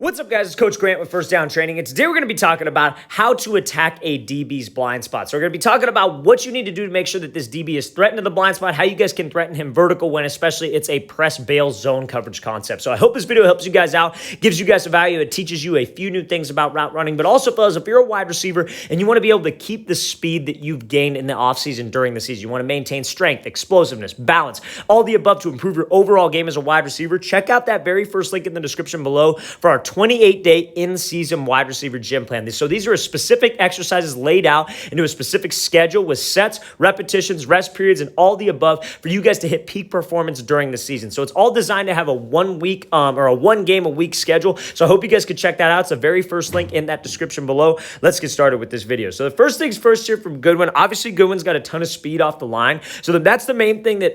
What's up, guys? It's Coach Grant with First Down Training, and today we're going to be talking about how to attack a DB's blind spot. So we're going to be talking about what you need to do to make sure that this DB is threatened to the blind spot, how you guys can threaten him vertical when especially it's a press bail zone coverage concept. So I hope this video helps you guys out, gives you guys some value. It teaches you a few new things about route running, but also, fellas, if you're a wide receiver and you want to be able to keep the speed that you've gained in the offseason during the season, you want to maintain strength, explosiveness, balance, all the above to improve your overall game as a wide receiver, check out that very first link in the description below for our 28-day in-season wide receiver gym plan. So these are specific exercises laid out into a specific schedule with sets, repetitions, rest periods, and all the above for you guys to hit peak performance during the season. So it's all designed to have a 1 week or a 1 game a week schedule. So I hope you guys could check that out. It's the very first link in that description below. Let's get started with this video. So the first things first here from Goodwin. Obviously, Goodwin's got a ton of speed off the line. So that's the main thing that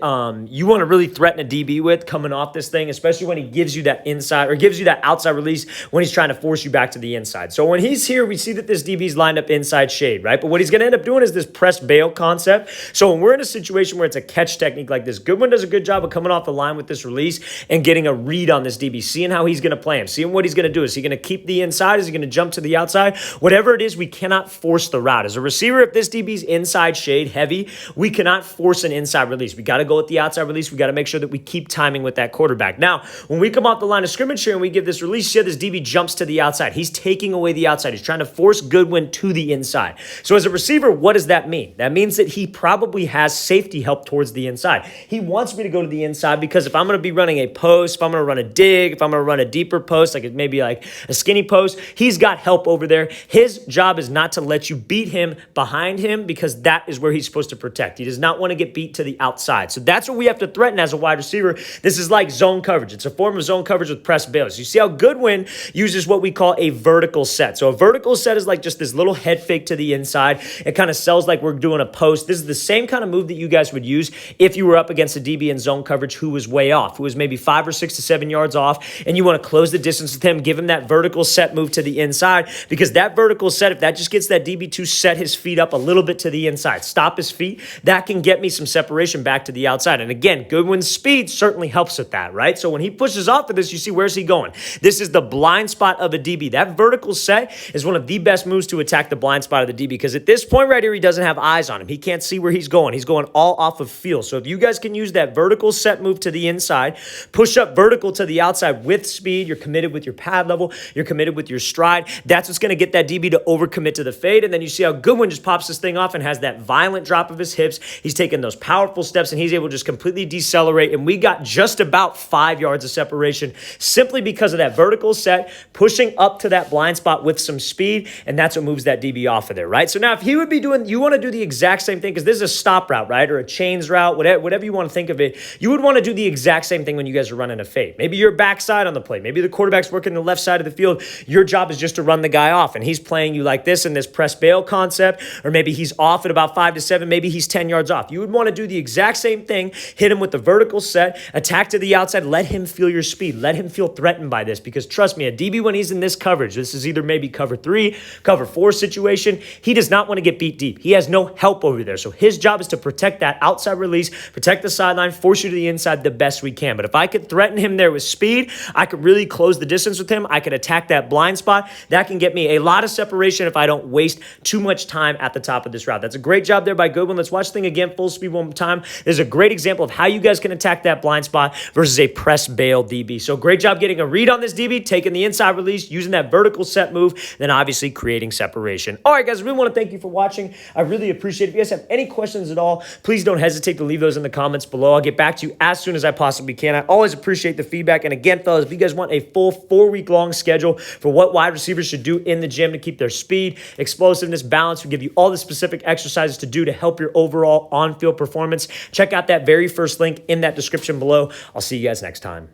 you want to really threaten a DB with coming off this thing, especially when he gives you that inside or gives you that outside release when he's trying to force you back to the inside. So when he's here, we see that this DB's lined up inside shade, right? But what he's going to end up doing is this press bail concept. So when we're in a situation where it's a catch technique like this, Goodwin does a good job of coming off the line with this release and getting a read on this DB, seeing how he's going to play him, seeing what he's going to do. Is he going to keep the inside? Is he going to jump to the outside? Whatever it is, we cannot force the route. As a receiver, if this DB's inside shade heavy, we cannot force an inside release. We got to go with the outside release. We got to make sure that we keep timing with that quarterback. Now, when we come off the line of scrimmage here and we give this release here, this DB jumps to the outside. He's taking away the outside. He's trying to force Goodwin to the inside. So as a receiver, what does that mean? That means that he probably has safety help towards the inside. He wants me to go to the inside because if I'm going to be running a post, if I'm going to run a dig, if I'm going to run a deeper post, like it maybe like a skinny post, he's got help over there. His job is not to let you beat him behind him because that is where he's supposed to protect. He does not want to get beat to the outside. So that's what we have to threaten as a wide receiver. This is like zone coverage. It's a form of zone coverage with press bails. You see how Goodwin uses what we call a vertical set. So a vertical set is like just this little head fake to the inside. It kind of sells like we're doing a post. This is the same kind of move that you guys would use if you were up against a DB in zone coverage who was way off, who was maybe 5 or 6 to 7 yards off, and you want to close the distance with him, give him that vertical set move to the inside, because that vertical set, if that just gets that DB to set his feet up a little bit to the inside, stop his feet, that can get me some separation back to the outside. And again, Goodwin's speed certainly helps with that, right? So when he pushes off of this, you see, where's he going? This is the blind spot of a DB. That vertical set is one of the best moves to attack the blind spot of the DB because at this point right here, he doesn't have eyes on him. He can't see where he's going. He's going all off of feel. So if you guys can use that vertical set move to the inside, push up vertical to the outside with speed, you're committed with your pad level, you're committed with your stride, that's what's going to get that DB to overcommit to the fade. And then you see how Goodwin just pops this thing off and has that violent drop of his hips. He's taking those powerful steps and he's able to just completely decelerate. And we got just about 5 yards of separation simply because of that vertical set, pushing up to that blind spot with some speed, and that's what moves that DB off of there, right? So now if he would be doing, you want to do the exact same thing because this is a stop route, right? Or a chains route, whatever you want to think of it. You would want to do the exact same thing when you guys are running a fade. Maybe you're backside on the play. Maybe the quarterback's working the left side of the field. Your job is just to run the guy off, and he's playing you like this in this press bail concept, or maybe he's off at about 5 to 7. Maybe he's 10 yards off. You would want to do the exact same thing, hit him with the vertical set, attack to the outside, let him feel your speed, let him feel threatened by this, because trust me, a DB when he's in this coverage, this is either maybe cover 3, cover 4 situation, he does not want to get beat deep. He has no help over there. So his job is to protect that outside release, protect the sideline, force you to the inside the best we can. But if I could threaten him there with speed, I could really close the distance with him. I could attack that blind spot. That can get me a lot of separation if I don't waste too much time at the top of this route. That's a great job there by Goodwin. Let's watch the thing again, full speed one more time. There's a great example of how you guys can attack that blind spot versus a press bail DB. So great job getting a read on this DB, taking the inside release, using that vertical set move, then obviously creating separation. All right, guys, I really want to thank you for watching. I really appreciate it. If you guys have any questions at all, please don't hesitate to leave those in the comments below. I'll get back to you as soon as I possibly can. I always appreciate the feedback. And again, fellas, if you guys want a full 4-week-long schedule for what wide receivers should do in the gym to keep their speed, explosiveness, balance, we give you all the specific exercises to do to help your overall on-field performance. Check out that very first link in that description below. I'll see you guys next time.